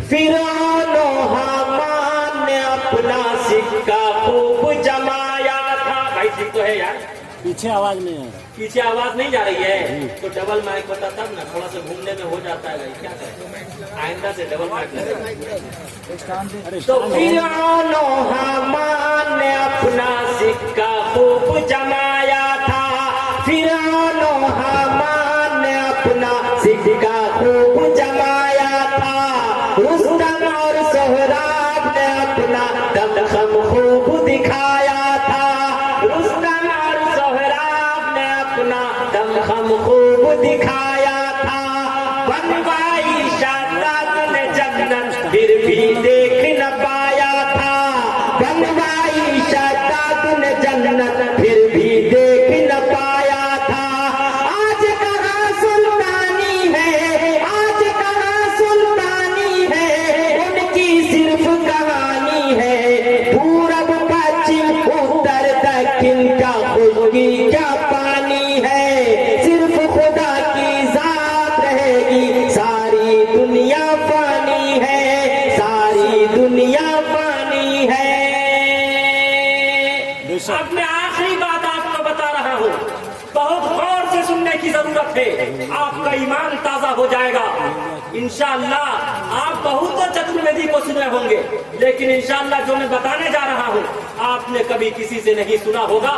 फिरौन हामान ने अपना सिक्का खूब जमाया था। भाई ठीक तो है यार, पीछे आवाज नहीं है, पीछे आवाज नहीं जा रही है तो डबल माइक होता तब ना, थोड़ा सा घूमने में हो जाता है भाई, क्या करें आइंदा से डबल माइक लगे। तो फिरौन हामान ने अपना सिक्का खूब जमाया था, फिरौन हामान ने अपना सिक्का खूब जमाया था, रुस्तम और सोहराब ने अपना दमखम खूब दिखाया था, रुस्तम और सोहराब ने अपना दमखम खूब दिखाया था, बनवाई शादात ने जन्नत फिर भी देख न पाया था, बनवाई शादात ने जन्नत फिर भी देख न पाया था। आज कहाँ सुल्तानी है, आज कहाँ सुल्तानी है, उनकी सिर्फ कहानी है, पूरब पश्चिम उत्तर दक्षिण का खुशकी क्या पानी है, सिर्फ खुदा की जात रहेगी, सारी दुनिया पानी है, सारी दुनिया पानी है। अब मैं आखिरी बात आपको बता रहा हूँ, बहुत गौर से सुनने की जरूरत है, आपका ईमान ताजा हो जाएगा इंशाअल्लाह। आप बहुत तो चतुर्वेदी को सुने होंगे, लेकिन इंशाअल्लाह जो मैं बताने जा रहा हूँ आपने कभी किसी से नहीं सुना होगा,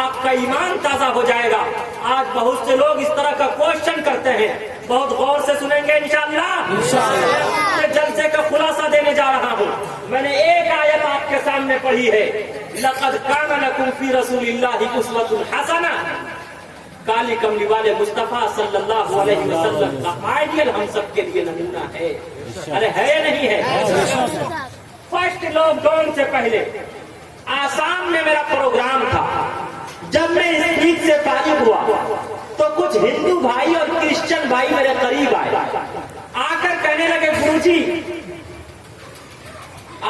आपका ईमान ताजा हो जाएगा। आज बहुत से लोग इस तरह का क्वेश्चन करते हैं, बहुत गौर से सुनेंगे इंशाअल्लाह। मैं जलसे का खुलासा देने जा रहा हूँ। मैंने एक आयत आपके सामने पढ़ी है, लक़द काना लकुम फी रसूलिल्लाहि उस्वतुन हसना, काली कमली वाले मुस्तफा सल्लल्लाहु अलैहि वसल्लम का आइडियल हम सबके लिए नमूना है। अरे है या नहीं है? फर्स्ट लॉकडाउन से पहले आसाम में मेरा प्रोग्राम था। जब मैं इस स्पीच से फारिग हुआ तो कुछ हिंदू भाई और क्रिश्चियन भाई मेरे करीब आए, आकर कहने लगे गुरुजी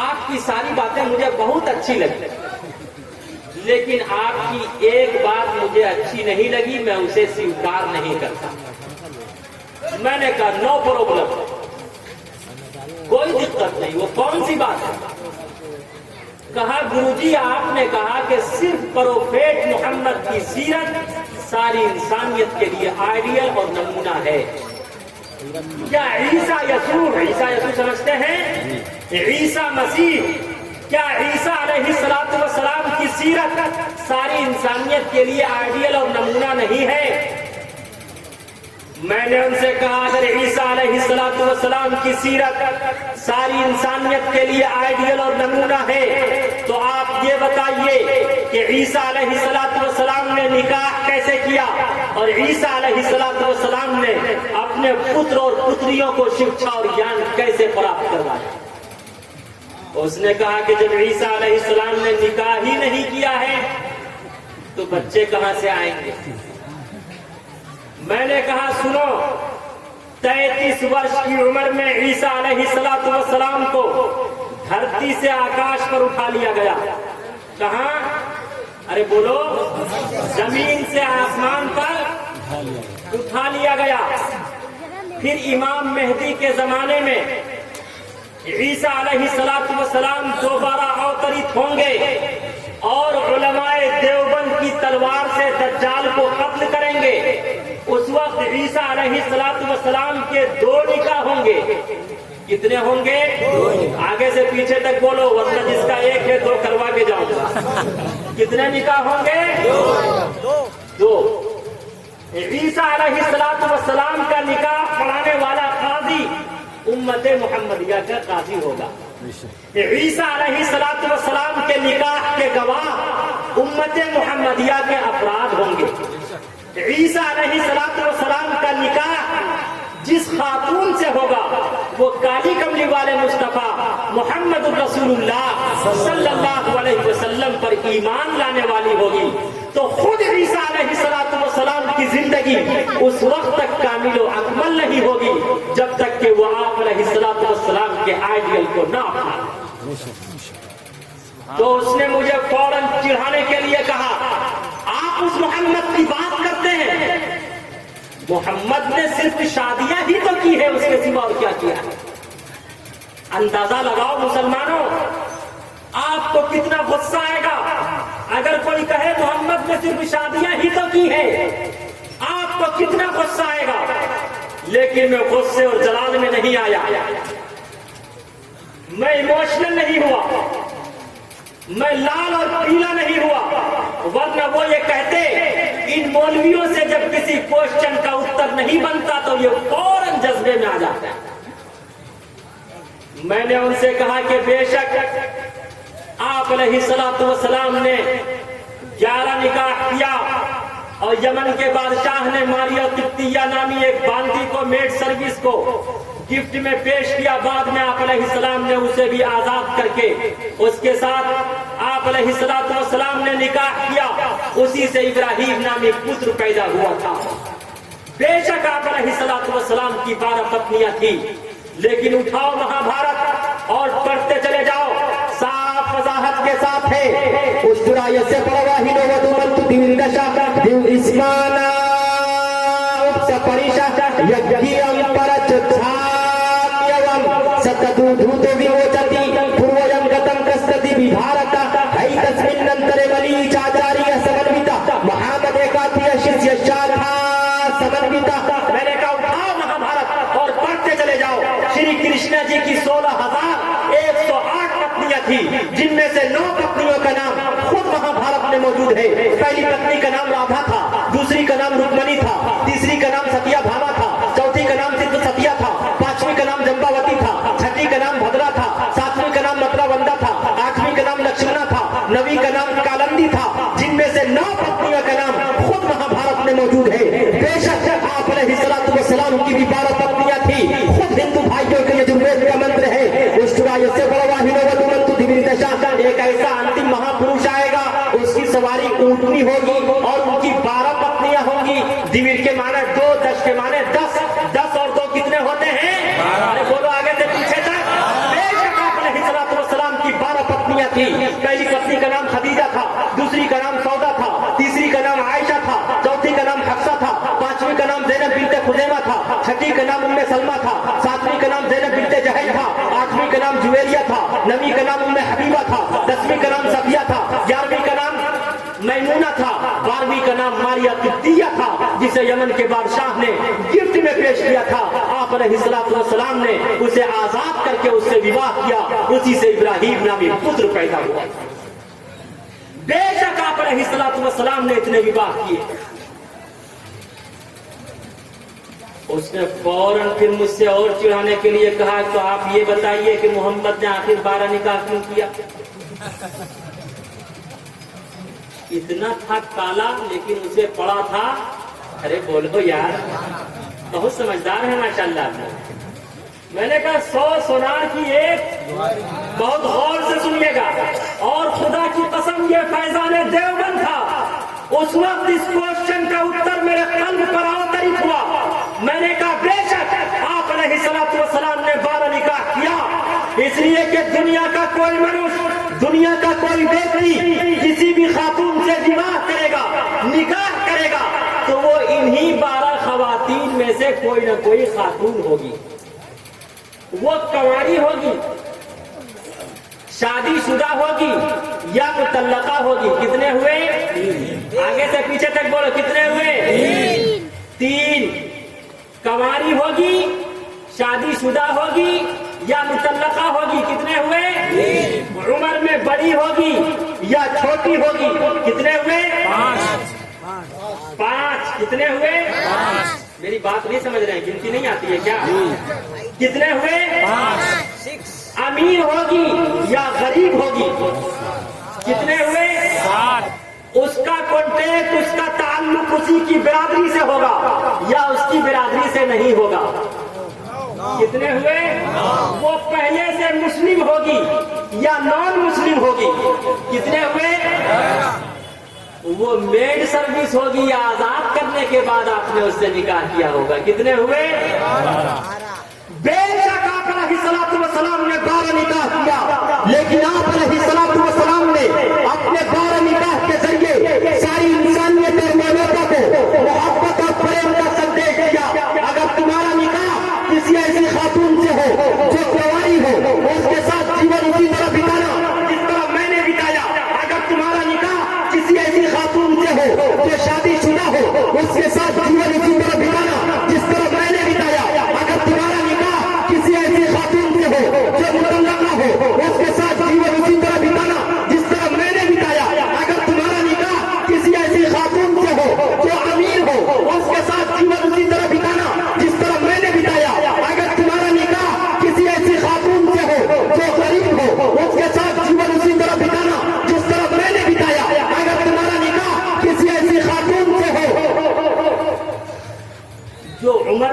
आपकी सारी बातें मुझे बहुत अच्छी लगी, लेकिन आपकी एक बात मुझे अच्छी नहीं लगी, मैं उसे स्वीकार नहीं करता। मैंने कहा नो प्रॉब्लम, कोई दिक्कत नहीं, वो कौन सी बात है? कहा गुरुजी आपने कहा कि सिर्फ प्रोफेट मोहम्मद की सीरत सारी इंसानियत के लिए आइडियल और नमूना है। क्या ईसा यसू समझते हैं? ईसा मसीह, क्या ईसा अलैहिस्सलातु वस्सलाम की सीरत सारी इंसानियत के लिए आइडियल और नमूना नहीं है? मैंने उनसे कहा अगर ईसा अलैहिस्सलातु वस्सलाम की सीरत सारी इंसानियत के लिए आइडियल और नमूना है तो आप ये बताइए कि ईसा अलैहिस्सलातु वस्सलाम ने निकाह कैसे किया और ईसा अलैहिस्सलातु वस्सलाम ने अपने पुत्र और पुत्रियों को शिक्षा और ज्ञान कैसे प्राप्त करवाया? उसने कहा कि जब ईसा अलैहिस्सलाम ने निकाह ही नहीं किया है तो बच्चे कहां से आएंगे? मैंने कहा सुनो, 33 वर्ष की उम्र में ईसा अलैहिस्सलातु वस्सलाम को धरती से आकाश पर उठा लिया गया। कहां? अरे बोलो, जमीन से आसमान पर उठा लिया गया। फिर इमाम मेहदी के जमाने में ईसा अलैहिस्सलातु वस्सलाम दोबारा अवतरित होंगे और उलमाए देवबंद की तलवार से दज्जाल को कत्ल करेंगे। उस वक्त ईसा अलैहिस्सलातु वस्सलाम के 2 निकाह होंगे। कितने होंगे? आगे से पीछे तक बोलो, वरना जिसका 1 है 2 करवा के जाऊंगा। कितने निकाह होंगे? 2। ईसा अलैहिस्सलातु वस्सलाम का निकाह पढ़ाने वाला काजी उम्मते मुहम्मदिया का काजी होगा। ईसा अलैहिस्सलातु वस्सलाम के निकाह के गवाह उम्मते मुहम्मदिया के अपराध होंगे। ईसा अलैहिस्सलातु वस्सलाम का निकाह जिस खातून से होगा वो काली कमली वाले मुस्तफा मोहम्मद रसूलुल्लाह सल्लल्लाहु अलैहि वसल्लम पर ईमान लाने वाली होगी। तो खुद ईसा अलैहिस्सलातु वस्सलाम की जिंदगी उस वक्त तक कामिल और अकमल नहीं होगी जब तक कि वो आप अलैहिस्सलातु वस्सलाम के आइडियल को ना अपनाए। तो उसने मुझे फौरन चिढ़ाने के लिए कहा, आप उस मोहम्मद की बात करते हैं? मोहम्मद ने सिर्फ शादियां ही तो की है, उसके सिवा और क्या किया है? अंदाजा लगाओ मुसलमानों, आपको कितना गुस्सा आएगा अगर कोई कहे मोहम्मद ने सिर्फ शादियां ही तो की है, आपको कितना गुस्सा आएगा। लेकिन मैं गुस्से और जलाल में नहीं आया, मैं इमोशनल नहीं हुआ, मैं लाल और पीला नहीं हुआ, वरना वो ये कहते इन मौलवियों से जब किसी क्वेश्चन का उत्तर नहीं बनता तो ये फौरन जज्बे में आ जाता है। मैंने उनसे कहा कि बेशक आप अलैहिस्सलातु वस्सलाम ने 11 निकाह किया और यमन के बादशाह ने मारिया तिब्तिया नामी एक बांदी को मेड सर्विस को गिफ्ट में पेश किया। बाद में आप अलैहिस्सलाम ने उसे भी आजाद करके उसके साथ आप अलैहिस्सलातु वस्सलाम ने निकाह किया, उसी से इब्राहिम नामी पुत्र पैदा हुआ था। बेशक आप अलैहिस्सलातु वस्सलाम की 12 पत्नियां थी, लेकिन उठाओ महाभारत और पढ़ते चले जाओ, साफ वजाहत के साथ है। उस्तुरायस्य परवाहिनो वधुमन्तु दिविन्दशा दिव इस्माना उपसपरिशा यज्ञियं परचच्छाम्यवं सतदूधूतो विमोचति पूर्वयं गतं कस्तति विभारत हैतस्मिन्नन्तरे मलीचाचार्य समन्विता महामदेकात्य शिष्य शाखा समन्विता। मैंने कहा उठाओ महाभारत और पढ़ते चले जाओ। श्री कृष्ण जी की 16,108 पत्नियां थी, जिनमें से 9 पत्नियों का नाम खुद महाभारत में मौजूद है। पहली पत्नी का नाम राधा था, दूसरी का नाम रुक्मणी था, तीसरी का नाम सत्याभामा था, चौथी का नाम सिद्ध सतिया था, पांचवी का नाम जम्बावती था, छठी का नाम भद्रा था, सातवीं का नाम मथुरावंदा था, आठवीं का नाम लक्ष्मणा था, नवीं का नाम कालंदी था, जिनमें से 9 पत्नियों का नाम खुद महाभारत में मौजूद है। बेशक आप अलैहिस्सलातु वस्सलाम की भी 12 पत्नियां थी। खुद हिंदू भाइयों के यजुर्वेद का मंत्र है उष्टुरायस्य परवाहिनो वधुमन्तु दिविन्दशा। एक ऐसा अंतिम महापुरुष आएगा, उसकी सवारी ऊंटनी होगी और उनकी 12 पत्नियां होंगी। दिविर के माने 2, 10 के माने 10, 10 और 2 कितने होते हैं? अरे बोलो आगे से पीछे तक। बेशक आप अलैहिस्सलातु वस्सलाम की 12 पत्नियां थी। पहली पत्नी का नाम खदीजा था, दूसरी का नाम सौदा था, तीसरी का नाम आयशा था, चौथी का नाम हफ्सा था, पांचवी का नाम ज़ैनब बिन्ते खुज़ैमा था, छठी का नाम उम्मे सलमा था, सातवीं का नाम ज़ैनब बिन्ते जहश था, आठवीं का नाम जुवेरिया था, नवीं का नाम उम्मे हबीबा था, 10वीं का नाम सफिया था, 11वीं का नाम मैमूना था, 12वीं का नाम मारिया तिब्तिया था, जिसे यमन के बादशाह ने गिफ्ट में पेश किया था। आप अलैहिस्सलातु वस्सलाम ने उसे आजाद करके उससे विवाह किया, उसी से इब्राहिम नामी पुत्र पैदा हुआ। बेशक आप अलैहिस्सलातु वस्सलाम ने इतने विवाह किए। उसने फौरन फिर मुझसे और चिढ़ाने के लिए कहा, तो आप ये बताइए कि मोहम्मद ने आखिर 12 निकाह क्यों किया? इतना था काला, लेकिन उसे पड़ा था। अरे बोलो यार, बहुत समझदार है माशाल्लाह। मैंने कहा 100 सोनार की एक, बहुत गौर से सुनिएगा। और खुदा की कसम ये फैजाने देवबंद था। उस वक्त इस क्वेश्चन का उत्तर मेरे कल्ब पर अवतरित हुआ। मैंने कहा बेशक आप अलैहिस्सलातु वस्सलाम ने 12 निकाह किया, इसलिए कि दुनिया का कोई मनुष्य, दुनिया का कोई व्यक्ति किसी भी खातून से विवाह करेगा, निकाह करेगा, तो वो इन्हीं 12 खवातीन में से कोई ना कोई खातून होगी। वो कंवारी होगी, शादीशुदा होगी या मुतल्लका होगी। कितने हुए? आगे से पीछे तक बोलो, कितने हुए? 3। कंवारी होगी, शादीशुदा होगी या मुतल्लका होगी। कितने हुए? उम्र में बड़ी होगी या छोटी होगी। कितने हुए? 5। कितने हुए? मेरी बात नहीं समझ रहे हैं, गिनती नहीं आती है क्या? कितने हुए? 6। अमीर होगी या गरीब होगी। कितने हुए? 7। उसका कॉन्टेक्ट, उसका ताल्लुक उसी की बिरादरी से होगा या उसकी बिरादरी से नहीं होगा। कितने हुए? वो पहले से मुस्लिम होगी या नॉन मुस्लिम होगी। कितने हुए? वो मेड सर्विस होगी या आजाद करने के बाद आपने उससे निकाह किया होगा। कितने हुए? बेशक आप अलैहिस्सलातु वस्सलाम ने 12 निकाह किया, लेकिन आप अलैहिस्सलातु वस्सलाम ने अपने 12 निकाह के जरिए सारी इंसानियत और मानवता को मोहब्बत और प्रेम का संदेश दिया। अगर तुम्हारा निकाह किसी ऐसी खातून से हो जो कुंवारी हो,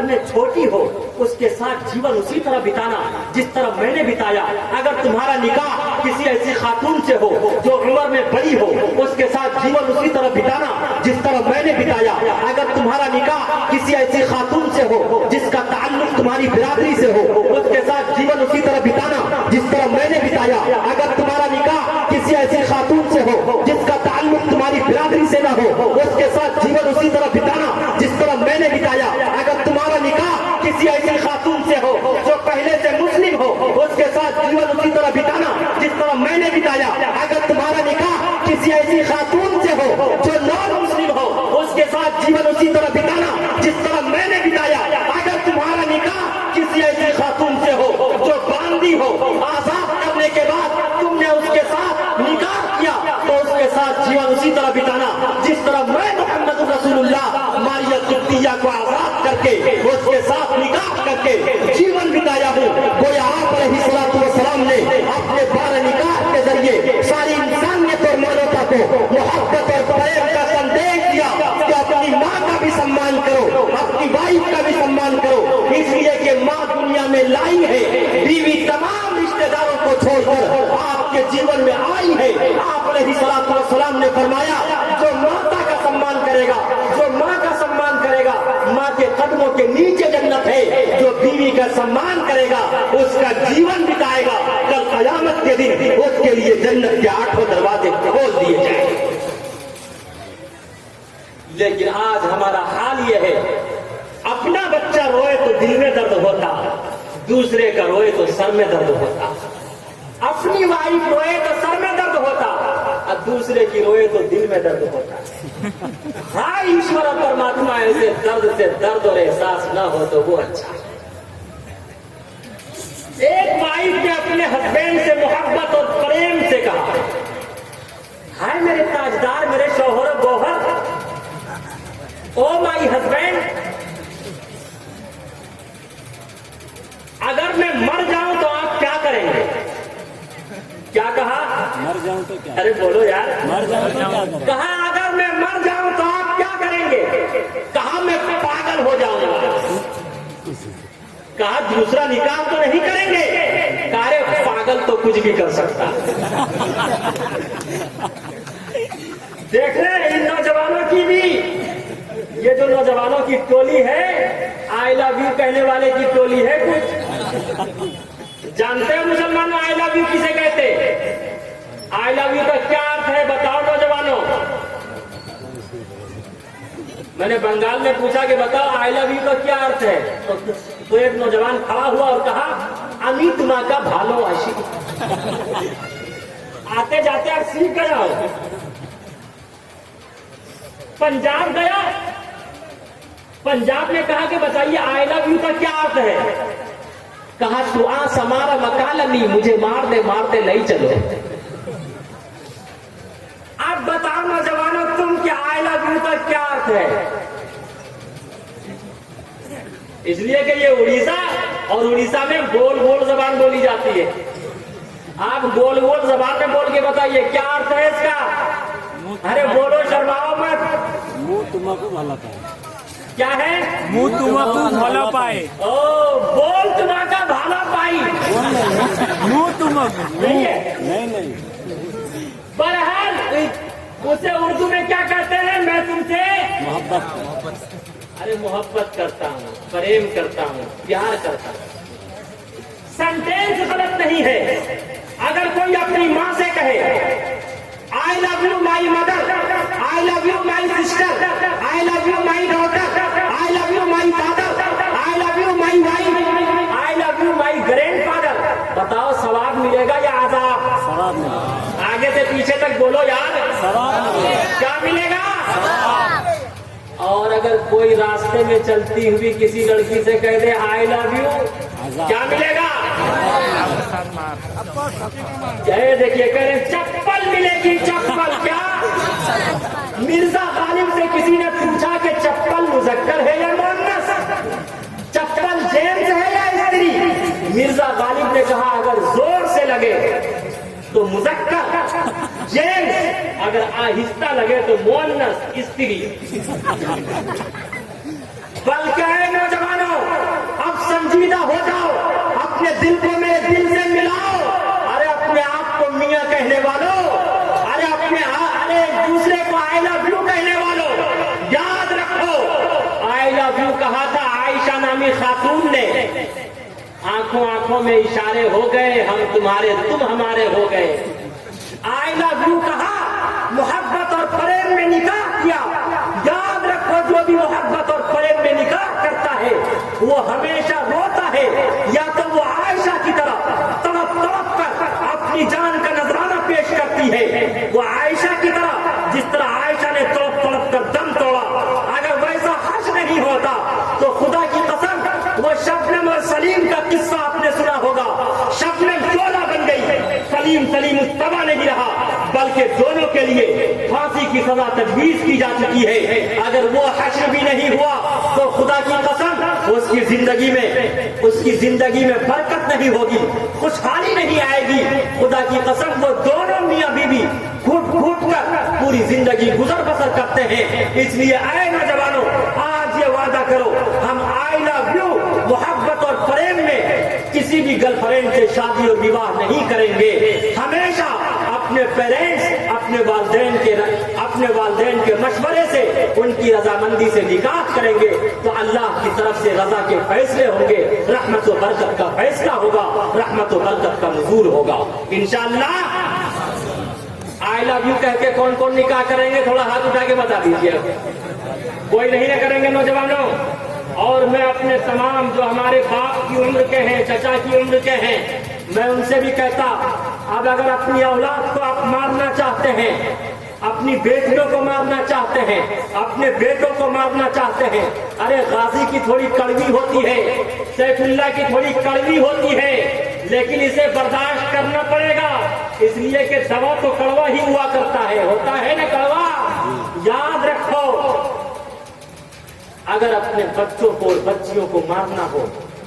में छोटी हो उसके साथ जीवन उसी तरह बिताना जिस तरह मैंने बिताया। अगर तुम्हारा निकाह किसी ऐसी खातून से हो जो उम्र में बड़ी हो, उसके साथ जीवन उसी तरह बिताना जिस तरह मैंने बिताया। अगर तुम्हारा निकाह किसी ऐसी खातून से हो जिसका ताल्लुक तुम्हारी बिरादरी से हो, उसके साथ जीवन उसी तरह बिताना जिस तरह मैंने बिताया। अगर तुम्हारा निकाह किसी ऐसी खातून से हो जिसका ताल्लुक तुम्हारी बिरादरी से ना हो, उसके साथ जीवन उसी तरह बिताना जिस तरह मैंने बिताया। अगर तुम्हारा निकाह किसी ऐसी खातून से हो जो पहले से मुस्लिम हो, उसके साथ जीवन उसी तरह बिताना जिस तरह मैंने बिताया। अगर तुम्हारा निकाह किसी ऐसी खातून से हो जो नॉन मुस्लिम हो, उसके साथ जीवन उसी तरह बिताना जिस तरह मैंने बिताया। अगर तुम्हारा निकाह किसी ऐसी खातून से हो जो बांदी हो, आजाद करने के बाद तुमने उसके साथ निकाह किया, तो उसके साथ जीवन उसी तरह बिताना जिस तरह मैं मोहम्मद रसूलुल्लाह मारिया कुत्तिया को आजाद करके उसके साथ निकाह करके जीवन बिताया हूँ। गोया आप अलैहिस्सलातु वस्सलाम ने अपने 12 निकाह के जरिए सारी इंसानियत और मानवता को मोहब्बत और प्रेम का संदेश दिया कि अपनी माँ का भी सम्मान करो, अपनी वाइफ का भी सम्मान करो, इसलिए कि माँ दुनिया में लाई है, बीवी तमाम रिश्तेदारों को छोड़कर आपके जीवन में आई है। आप अलैहिस्सलातु वस्सलाम ने फरमाया, जो माता का सम्मान करेगा, जो माँ का सम्मान करेगा, माँ के कदमों के नीचे जन्नत है। जो बीवी का सम्मान करेगा उसका जीवन बिताएगा, कल कयामत के दिन उसके लिए जन्नत के 8 दरवाजे खोल दिए जाएंगे। लेकिन आज हमारा हाल यह है, अपना बच्चा रोए तो दिल में दर्द होता, दूसरे का रोए तो सर में दर्द होता। अपनी वाइफ रोए तो सर में दर्द होता और दूसरे की रोए तो दिल में दर्द होता। हाँ, ईश्वर परमात्मा ऐसे दर्द से दर्द और एहसास न हो तो वो अच्छा। एक वाइफ ने अपने हस्बैंड से मोहब्बत और प्रेम से कहा, हाय मेरे ताजदार, मेरे शौहर गोहर, ओ माई हस्बैंड, अगर मैं मर जाऊं तो आप क्या करेंगे? क्या कहा? मर जाऊं तो क्या? अरे बोलो यार। मर जाऊं तो क्या करें? कहा अगर मैं मर जाऊं तो आप क्या करेंगे? कहा मैं पागल हो जाऊंगा। कहा दूसरा निकाह तो नहीं करेंगे? कहा रे पागल तो कुछ भी कर सकता। देख रहे इन नौजवानों की भी, ये जो नौजवानों की टोली है, आई लव यू कहने वाले की टोली है कुछ। जानते हो मुसलमानों आई लव यू किसे कहते? आई लव यू का क्या अर्थ है बताओ नौजवानों? मैंने बंगाल में पूछा कि बताओ आई लव यू का क्या अर्थ है, तो एक नौजवान खड़ा हुआ और कहा, अमित माँ का भालो आशी। आते जाते आप सीख गया हो। पंजाब गया, पंजाब में कहा कि बताइए आई लव यू का क्या अर्थ है? कहा तू आ समारा मकालनी, मुझे मार दे नहीं चलो। अब बताओ नौजवानों तुम क्या आई लव यू का क्या अर्थ है? इसलिए कि ये उड़ीसा और उड़ीसा में गोल गोल जबान बोली जाती है। आप गोल गोल जबान में बोल के बताइए क्या अर्थ है इसका? अरे बोलो, शर्माओ मत। मुंह तुम्हारा भला पाए। क्या है? मुंह तुम्हारा भला पाए। ओ, बोल तुम्हारा भाला पाई। मुंह तुम्हारा नहीं है? नहीं। बहरहाल उसे उर्दू में क्या कहते हैं? मैं तुमसे मोहब्बत। अरे मोहब्बत करता हूँ, प्रेम करता हूँ, प्यार करता हूँ। सेंटेंस गलत नहीं है। अगर कोई अपनी माँ से कहे I love you my mother, I love you my sister, I love you my daughter, I love you my father, I love you my wife, I love you my grandfather, बताओ सवाब मिलेगा या आजाब? सवाब मिलेगा। आगे से पीछे तक बोलो यार। सवाब मिलेगा। क्या मिलेगा? और अगर कोई रास्ते में चलती हुई किसी लड़की से कह दे आई लव यू, क्या मिलेगा? देखिए कह रहे चप्पल मिलेगी, चप्पल। क्या? मिर्जा गालिब से किसी ने पूछा कि चप्पल मुजक्कर है या मुअन्नस, चप्पल जेंट्स है या स्त्री? मिर्जा गालिब ने कहा अगर जोर से लगे तो मुजक्कर जेंट्स, अगर आहिस्ता लगे तो मुअन्नस स्त्री। बल्कि नौजवानों हो जाओ, अपने दिल को मेरे दिल से मिलाओ। अरे अपने आप को मियां कहने वालों, अरे अरे दूसरे को आई लव यू कहने वालों, याद रखो आई लव यू कहा था आयशा नामी खातून ने। आंखों आंखों में इशारे हो गए, हम तुम्हारे तुम हमारे हो गए। आई लव यू कहा, मोहब्बत और प्रेम में निकाह किया। याद रखो जो भी मोहब्बत और प्रेम में निकाह करता है वो हमेशा रोता है, या तो वो आयशा की तरह तड़प तड़प कर अपनी जान का नजराना पेश करती है, वो आयशा की तरह जिस तरह आयशा ने तड़प तड़प कर दम तोड़ा। अगर वैसा हर्ष नहीं होता तो खुदा की कसम वो शबनम और सलीम का किस्सा आपने सुना होगा। शबनम शोला बन गई, सलीम मुस्तफा नहीं रहा, बल्कि दोनों के लिए फांसी की सजा तजवीज की जा चुकी है। अगर वो हश्र भी नहीं हुआ तो खुदा की कसम उसकी जिंदगी में बरकत नहीं होगी, खुशहाली नहीं आएगी। खुदा की कसम वो दोनों मियां बीवी घुट घुट कर पूरी जिंदगी गुजर बसर करते हैं। इसलिए आए नौजवानों, आज ये वादा करो हम आई लव यू मोहब्बत और प्रेम में किसी भी गर्लफ्रेंड से शादी और विवाह नहीं करेंगे। हमेशा अपने पेरेंट्स अपने वालिदैन के मशवरे से उनकी रजामंदी से निकाह करेंगे तो अल्लाह की तरफ से रजा के फैसले होंगे, रहमत और बरकत का फैसला होगा, रहमत और बरकत का नज़ूल होगा इंशाअल्लाह। आई लव यू कह के कौन कौन निकाह करेंगे थोड़ा हाथ उठा के बता दीजिए। कोई नहीं ना करेंगे नौजवानों। और मैं अपने तमाम जो हमारे बाप की उम्र के हैं, चचा की उम्र के हैं, मैं उनसे भी कहता, अब अगर अपनी औलाद को आप मारना चाहते हैं, अपनी बेटियों को मारना चाहते हैं, अपने बेटों को मारना चाहते हैं, अरे गाजी की थोड़ी कड़वी होती है, सैफुल्लाह की थोड़ी कड़वी होती है, लेकिन इसे बर्दाश्त करना पड़ेगा, इसलिए कि दवा तो कड़वा ही हुआ करता है, होता है ना कड़वा। याद रखो, अगर अपने बच्चों को और बच्चियों को मारना हो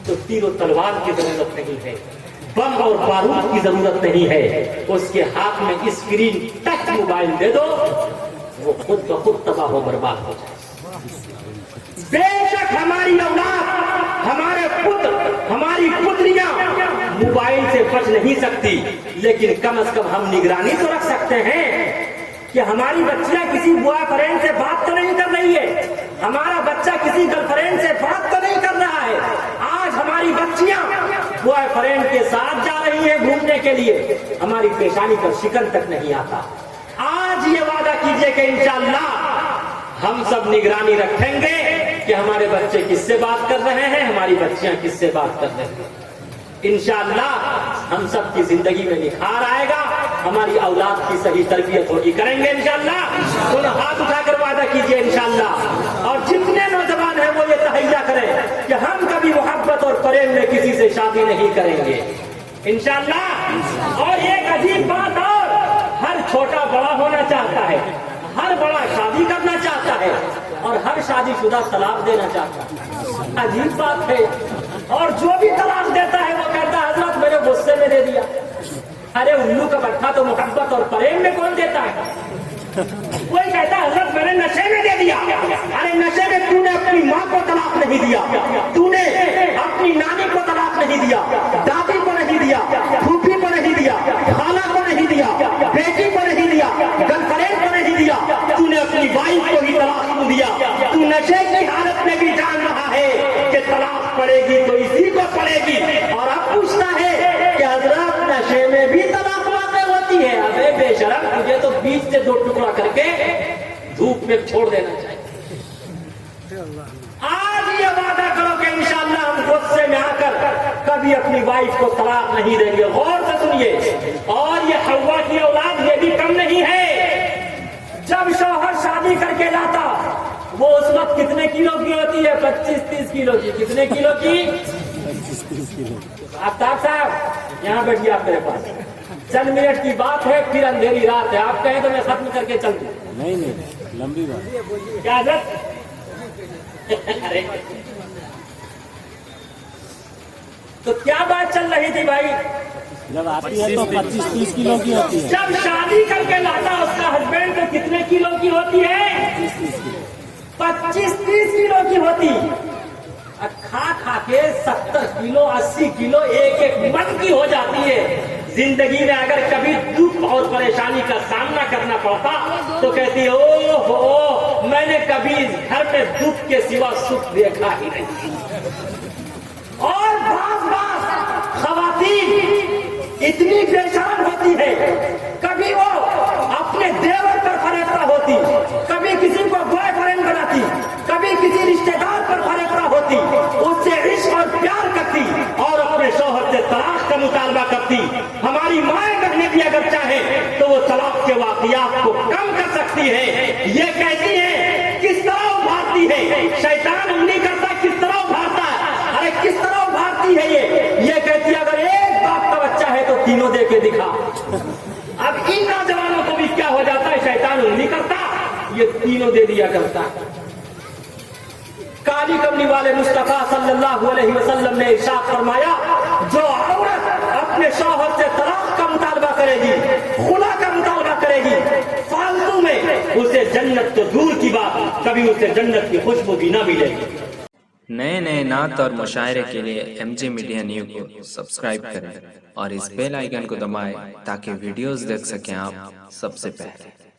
तो तीर और तलवार की जरूरत नहीं है, बम और बारूद की जरूरत नहीं है, उसके हाथ में स्क्रीन टच मोबाइल दे दो, वो खुद ब खुद तबाह हो बर्बाद हो जाए। बेशक हमारी औलाद, हमारे पुत्र, हमारी पुत्रियां मोबाइल से बच नहीं सकती, लेकिन कम से कम हम निगरानी तो रख सकते हैं कि हमारी बच्चियां किसी बॉयफ्रेंड से बात तो नहीं कर रही है, हमारा बच्चा किसी गर्लफ्रेंड से बात तो नहीं कर रहा है। आज हमारी बच्चियां बॉयफ्रेंड के साथ जा रही है घूमने के लिए, हमारी पेशानी पर शिकन तक नहीं आता। आज ये वादा कीजिए कि इंशाअल्लाह हम सब निगरानी रखेंगे कि हमारे बच्चे किससे बात कर रहे हैं, हमारी बच्चियां किससे बात कर रही हैं। इंशाअल्लाह हम सब की जिंदगी में निखार आएगा, हमारी औलाद की सही तरबियत होगी, करेंगे इंशाअल्लाह। तो हाथ उठाकर वादा कीजिए इंशाअल्लाह। और जितने नौजवान हैं वो ये तहैया करें कि हम कभी मोहब्बत और प्रेम में किसी से शादी नहीं करेंगे इंशाअल्लाह। और एक अजीब बात, और हर छोटा बड़ा होना चाहता है, हर बड़ा शादी करना चाहता है और हर शादीशुदा तलाक देना चाहता है। अजीब बात है। और जो भी तलाक देता है वो कहता है हजरत मेरे गुस्से में दे दिया। अरे उल्लू का बट्ठा तो मोहब्बत और प्रेम में कौन देता है? कोई कहता है हजरत मैंने नशे में दे दिया। अरे नशे में तूने अपनी माँ को तलाक नहीं दिया, तूने अपनी नानी को तलाक नहीं दिया, दादी को नहीं दिया, फूफी को नहीं दिया, खाला को नहीं दिया, बेटी को नहीं दिया, गर्लफ्रेंड को नहीं दिया, तूने अपनी वाइफ को ही तलाक दिया। तू नशे की हालत में भी जान रहा है कि तलाक पड़ेगी तो इसी को पड़ेगी, और अब पूछता है कि हजरत नशे में भी तलाक वाक़ई होती है। अबे बेशरम, तुझे तो बीच से दो टुकड़ा करके धूप में छोड़ देना चाहिए। आज ये वादा करो कि इंशाअल्लाह हम गुस्से में आकर कभी अपनी वाइफ को तलाक नहीं देंगे। गौर से सुनिए। और ये हव्वा की औलाद ये भी कम नहीं है। जब शौहर शादी करके लाता वो उस वक्त कितने किलो की होती है? 25-30 किलो की। कितने किलो की? 25-30 किलो। आफ्ताब साहब यहाँ बैठिए, आप मेरे पास। चंद मिनट की बात है, फिर अंधेरी रात है। आप कहें तो मैं खत्म करके चल दूं। नहीं, लंबी बात। क्या हजरत? अरे तो क्या बात चल रही थी भाई? जब आती है तो 25-30 किलो की होती है। जब शादी करके लाता उसका हस्बैंड तो कितने किलो की होती है? 25-30 किलो की होती। खा खा के 70 किलो 80 किलो एक एक मन की हो जाती है। जिंदगी में अगर कभी दुख और परेशानी का सामना करना पड़ता तो कहती है ओ हो मैंने कभी घर में दुख के सिवा सुख देखा ही नहीं। और बास खवातीन इतनी परेशान होती है, कभी वो अपने देवर पर फरेबता होती, कभी किसी को बॉयफ्रेंड बनाती, कभी किसी रिश्तेदार पर फरेबता होती, उससे इश्क और प्यार करती और अपने शौहर से तलाक का मुतालबा करती। हमारी माएं बहनें भी अगर चाहे तो वो तलाक के वाकयात को कम कर सकती है। ये कहती है किस तरह उभारती है, शैतान उंगली करता किस तरह उभारता है। अरे किस तरह उभारती है ये कहती है अगर एक बाप का बच्चा है तो तीनों दे के दिखा। अब इन नौजवानों को भी क्या हो जाता है, शैतान उंगली करता ये तीनों दे दिया करता। काली कमली वाले मुस्तफा सल्लल्लाहु अलैहि वसल्लम ने इरशाद फरमाया जो औरत अपने शौहर से तलाक का मुतालबा करेगी, खुला का मुतालबा करेगी फालतू में, उसे जन्नत तो दूर की बात कभी उसे जन्नत की खुशबू भी ना मिलेगी। नए नात और मुशायरे के लिए MJ मीडिया न्यू को सब्सक्राइब करें और इस बेल आइकन को दबाएं ताकि वीडियोस देख सकें आप सबसे पहले।